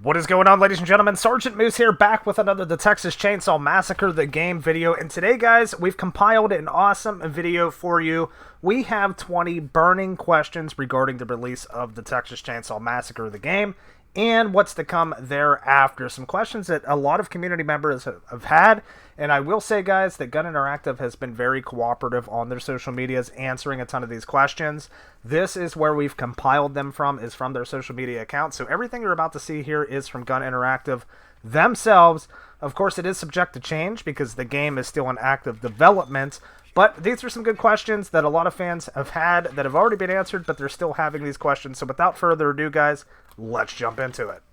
What is going on, ladies and gentlemen? Sergeant Moose here, back with another The Texas Chain Saw Massacre, the game video. And today, guys, we've compiled an awesome video for you. We have 20 burning questions regarding the release of The Texas Chain Saw Massacre, the game, and what's to come thereafter. Some questions that a lot of community members have had. And I will say, guys, that Gun Interactive has been very cooperative on their social medias, answering a ton of these questions. This is where we've compiled them from, is from their social media accounts. So everything you're about to see here is from Gun Interactive themselves. Of course, it is subject to change because the game is still in active development. But these are some good questions that a lot of fans have had that have already been answered, but they're still having these questions. So without further ado, guys, let's jump into it.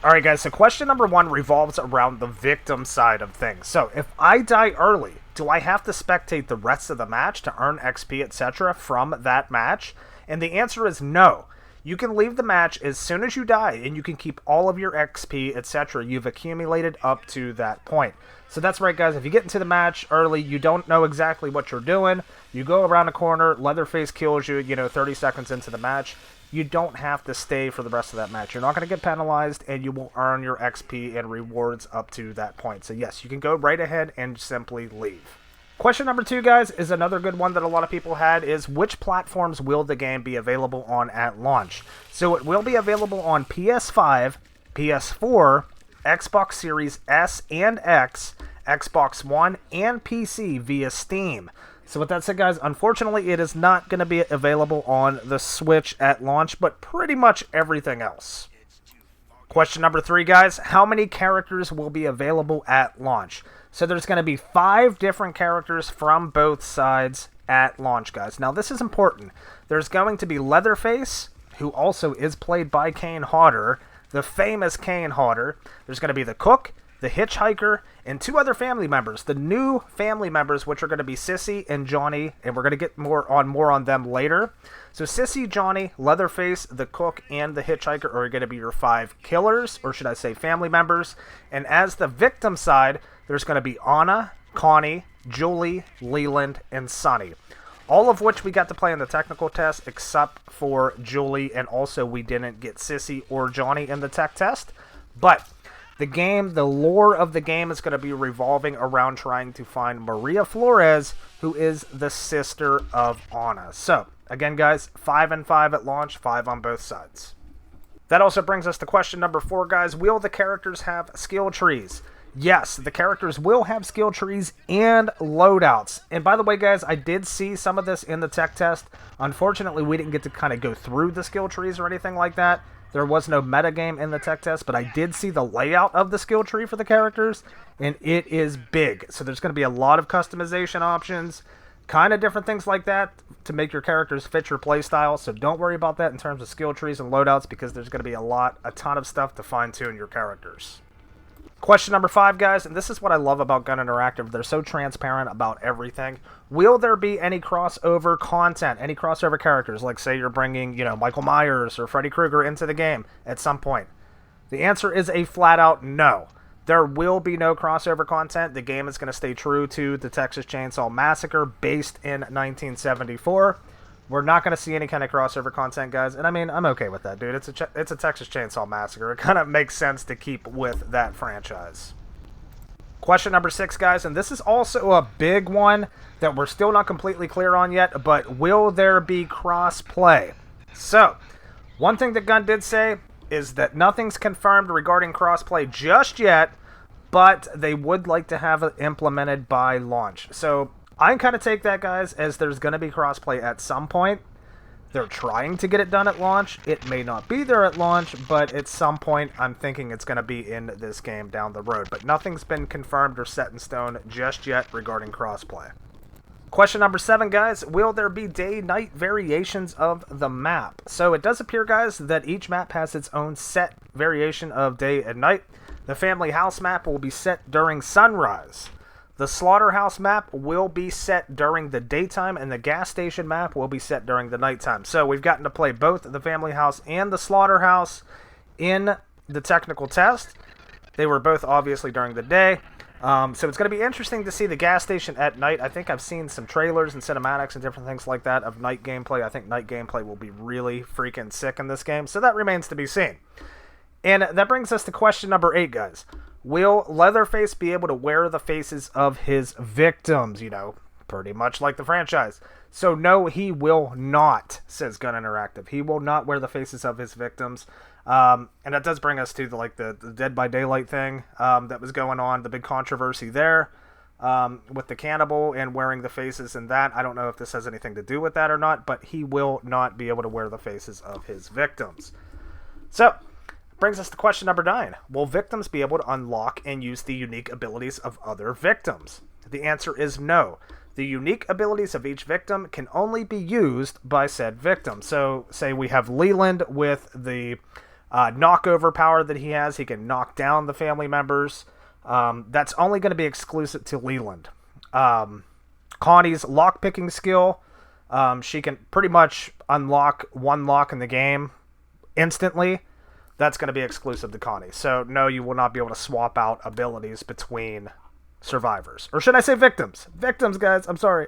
Alright, guys, so question number one revolves around the victim side of things. So if I die early, do I have to spectate the rest of the match to earn XP, etc. from that match? And the answer is no. You can leave the match as soon as you die, and you can keep all of your XP, etc. you've accumulated up to that point. So that's right, guys. If you get into the match early, you don't know exactly what you're doing. You go around a corner, Leatherface kills you, 30 seconds into the match. You don't have to stay for the rest of that match. You're not going to get penalized, and you will earn your XP and rewards up to that point. So yes, you can go right ahead and simply leave. Question number two, guys, is another good one that a lot of people had, is which platforms will the game be available on at launch? So it will be available on PS5, PS4, Xbox Series S and X, Xbox One, and PC via Steam. So with that said, guys, unfortunately, it is not going to be available on the Switch at launch, but pretty much everything else. Question number three, guys, how many characters will be available at launch? So there's going to be 5 different characters from both sides at launch, guys. Now, this is important. There's going to be Leatherface, who also is played by Kane Hodder, the famous Kane Hodder. There's going to be the Cook, the Hitchhiker, and 2 other family members. The new family members, which are going to be Sissy and Johnny, and we're going to get more on them later. So Sissy, Johnny, Leatherface, the Cook, and the Hitchhiker are going to be your 5 killers, or should I say family members. And as the victim side, there's going to be Anna, Connie, Julie, Leland, and Sonny. All of which we got to play in the technical test, except for Julie, and also we didn't get Sissy or Johnny in the tech test. But the game, the lore of the game is going to be revolving around trying to find Maria Flores, who is the sister of Anna. So, again, guys, 5 and 5 at launch, 5 on both sides. That also brings us to question number 4, guys. Will the characters have skill trees? Yes, the characters will have skill trees and loadouts. And by the way, guys, I did see some of this in the tech test. Unfortunately, we didn't get to kind of go through the skill trees or anything like that. There was no metagame in the tech test, but I did see the layout of the skill tree for the characters, and it is big. So there's going to be a lot of customization options, kind of different things like that to make your characters fit your playstyle. So don't worry about that in terms of skill trees and loadouts, because there's going to be a ton of stuff to fine-tune your characters. Question number 5, guys, and this is what I love about Gun Interactive. They're so transparent about everything. Will there be any crossover content, any crossover characters, like say you're bringing, Michael Myers or Freddy Krueger into the game at some point? The answer is a flat-out no. There will be no crossover content. The game is going to stay true to the Texas Chain Saw Massacre based in 1974. We're not going to see any kind of crossover content, guys. And I mean, I'm okay with that, dude. It's a Texas Chain Saw Massacre. It kind of makes sense to keep with that franchise. Question number 6, guys. And this is also a big one that we're still not completely clear on yet. But will there be cross-play? So, one thing that Gun did say is that nothing's confirmed regarding cross-play just yet. But they would like to have it implemented by launch. So I kind of take that, guys, as there's going to be crossplay at some point. They're trying to get it done at launch. It may not be there at launch, but at some point, I'm thinking it's going to be in this game down the road. But nothing's been confirmed or set in stone just yet regarding crossplay. Question number 7, guys. Will there be day-night variations of the map? So it does appear, guys, that each map has its own set variation of day and night. The family house map will be set during sunrise. The slaughterhouse map will be set during the daytime, and the gas station map will be set during the nighttime. So we've gotten to play both the family house and the slaughterhouse in the technical test. They were both obviously during the day. So it's going to be interesting to see the gas station at night. I think I've seen some trailers and cinematics and different things like that of night gameplay. I think night gameplay will be really freaking sick in this game. So that remains to be seen. And that brings us to question number 8, guys. Will Leatherface be able to wear the faces of his victims? You know, pretty much like the franchise. So no, he will not, says Gun Interactive. He will not wear the faces of his victims. And that does bring us to the Dead by Daylight thing that was going on, the big controversy there with the cannibal and wearing the faces and that. I don't know if this has anything to do with that or not, but he will not be able to wear the faces of his victims. So, brings us to question number 9. Will victims be able to unlock and use the unique abilities of other victims? The answer is no. The unique abilities of each victim can only be used by said victim. So, say we have Leland with the knockover power that he has. He can knock down the family members. That's only going to be exclusive to Leland. Connie's lock-picking skill, she can pretty much unlock one lock in the game instantly. That's going to be exclusive to Connie. So, no, you will not be able to swap out abilities between survivors. Or should I say victims? Victims, guys. I'm sorry.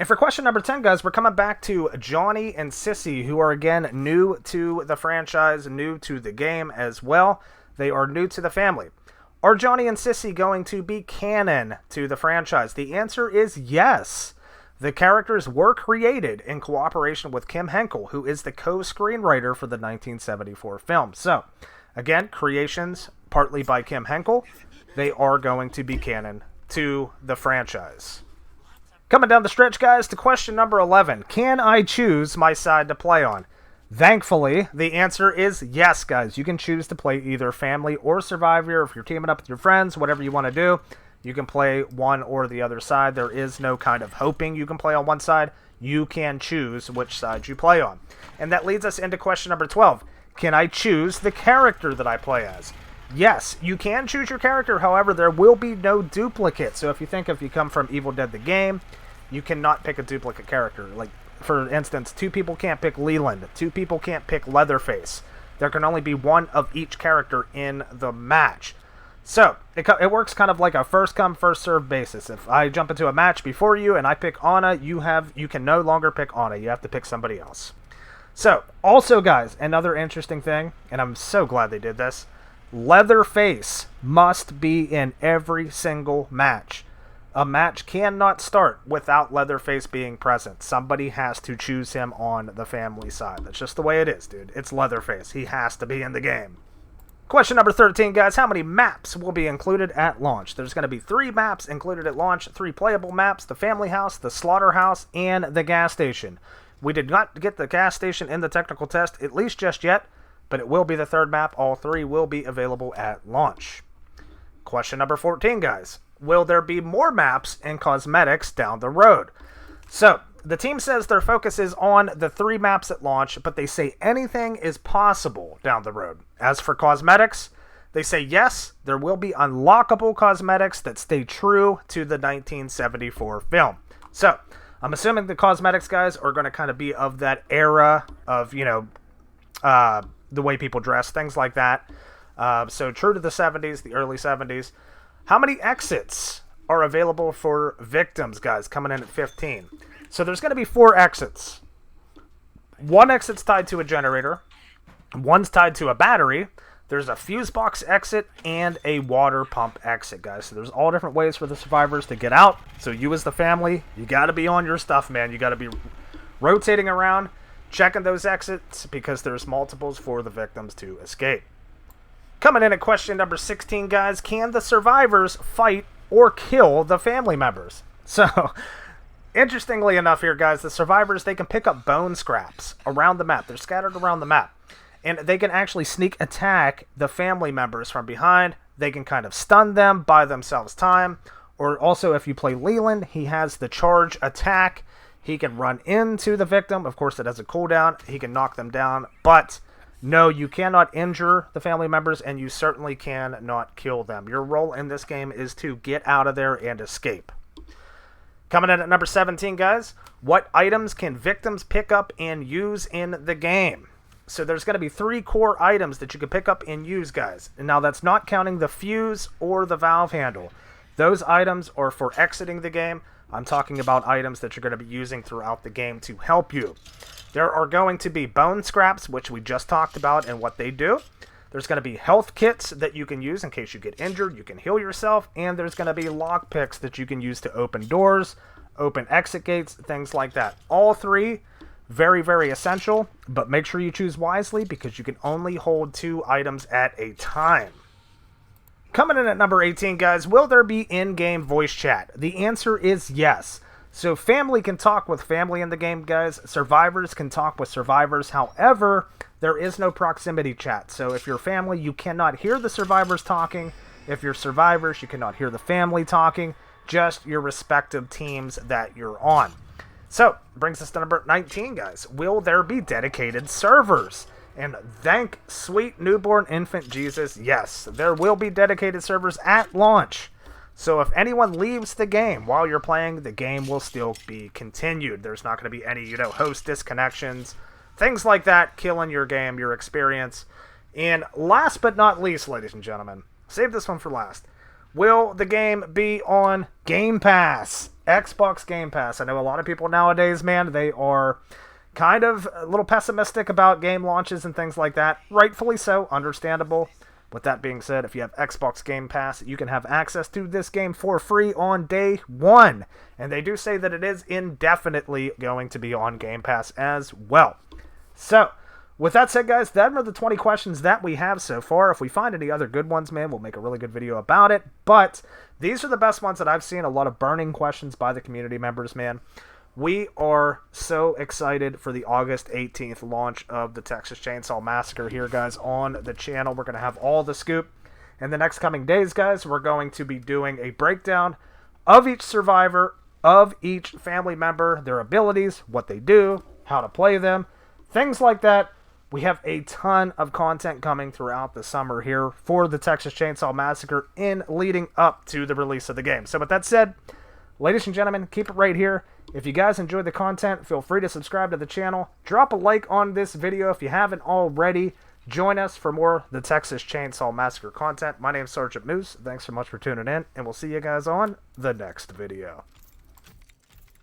And for question number 10, guys, we're coming back to Johnny and Sissy, who are, again, new to the franchise, new to the game as well. They are new to the family. Are Johnny and Sissy going to be canon to the franchise? The answer is yes. The characters were created in cooperation with Kim Henkel, who is the co-screenwriter for the 1974 film. So, again, creations partly by Kim Henkel. They are going to be canon to the franchise. Coming down the stretch, guys, to question number 11. Can I choose my side to play on? Thankfully, the answer is yes, guys. You can choose to play either family or survivor. If you're teaming up with your friends, whatever you want to do, you can play one or the other side. There is no kind of hoping you can play on one side. You can choose which side you play on. And that leads us into question number 12. Can I choose the character that I play as? Yes, you can choose your character. However, there will be no duplicate. So if you come from Evil Dead the game, you cannot pick a duplicate character. Like, for instance, 2 people can't pick Leland. 2 people can't pick Leatherface. There can only be one of each character in the match. So, it works kind of like a first-come, first-served basis. If I jump into a match before you and I pick Anna, you can no longer pick Anna. You have to pick somebody else. So, also, guys, another interesting thing, and I'm so glad they did this, Leatherface must be in every single match. A match cannot start without Leatherface being present. Somebody has to choose him on the family side. That's just the way it is, dude. It's Leatherface. He has to be in the game. Question number 13, guys. How many maps will be included at launch? There's going to be 3 maps included at launch. 3 playable maps. The family house, the slaughterhouse, and the gas station. We did not get the gas station in the technical test, at least just yet, but it will be the 3rd map. All 3 will be available at launch. Question number 14, guys. Will there be more maps and cosmetics down the road? So, the team says their focus is on the 3 maps at launch, but they say anything is possible down the road. As for cosmetics, they say yes, there will be unlockable cosmetics that stay true to the 1974 film. So, I'm assuming the cosmetics, guys, are going to kind of be of that era of, the way people dress, things like that. So, true to the 70s, the early 70s. How many exits are available for victims, guys, coming in at 15? So there's going to be 4 exits. 1 exit's tied to a generator. 1's tied to a battery. There's a fuse box exit and a water pump exit, guys. So there's all different ways for the survivors to get out. So you as the family, you got to be on your stuff, man. You got to be rotating around, checking those exits, because there's multiples for the victims to escape. Coming in at question number 16, guys. Can the survivors fight or kill the family members? So, interestingly enough here, guys, the survivors, they can pick up bone scraps around the map. They're scattered around the map. And they can actually sneak attack the family members from behind. They can kind of stun them, buy themselves time. Or also, if you play Leland, he has the charge attack. He can run into the victim. Of course, it has a cooldown. He can knock them down. But no, you cannot injure the family members, and you certainly cannot kill them. Your role in this game is to get out of there and escape. Coming in at number 17, guys. What items can victims pick up and use in the game? So there's going to be 3 core items that you can pick up and use, guys. And now that's not counting the fuse or the valve handle. Those items are for exiting the game. I'm talking about items that you're going to be using throughout the game to help you. There are going to be bone scraps, which we just talked about and what they do. There's going to be health kits that you can use in case you get injured. You can heal yourself. And there's going to be lock picks that you can use to open doors, open exit gates, things like that. All three, very, very essential. But make sure you choose wisely because you can only hold 2 items at a time. Coming in at number 18, guys, will there be in-game voice chat? The answer is yes. So family can talk with family in the game, guys. Survivors can talk with survivors. However, there is no proximity chat. So if you're family, you cannot hear the survivors talking. If you're survivors, you cannot hear the family talking. Just your respective teams that you're on. So, brings us to number 19, guys. Will there be dedicated servers? And thank sweet newborn infant Jesus, yes, there will be dedicated servers at launch. So if anyone leaves the game while you're playing, the game will still be continued. There's not going to be any, host disconnections, things like that, killing your game, your experience. And last but not least, ladies and gentlemen, save this one for last. Will the game be on Game Pass? Xbox Game Pass. I know a lot of people nowadays, man, they are kind of a little pessimistic about game launches and things like that. Rightfully so, understandable. With that being said, if you have Xbox Game Pass, you can have access to this game for free on day 1. And they do say that it is indefinitely going to be on Game Pass as well. So, with that said, guys, that are the 20 questions that we have so far. If we find any other good ones, man, we'll make a really good video about it. But these are the best ones that I've seen. A lot of burning questions by the community members, man. We are so excited for the August 18th launch of the Texas Chain Saw Massacre here, guys, on the channel. We're going to have all the scoop. In the next coming days, guys, we're going to be doing a breakdown of each survivor, of each family member, their abilities, what they do, how to play them, things like that. We have a ton of content coming throughout the summer here for the Texas Chain Saw Massacre in leading up to the release of the game. So with that said, ladies and gentlemen, keep it right here. If you guys enjoyed the content, feel free to subscribe to the channel. Drop a like on this video if you haven't already. Join us for more the Texas Chain Saw Massacre content. My name's Sergeant Moose. Thanks so much for tuning in, and we'll see you guys on the next video.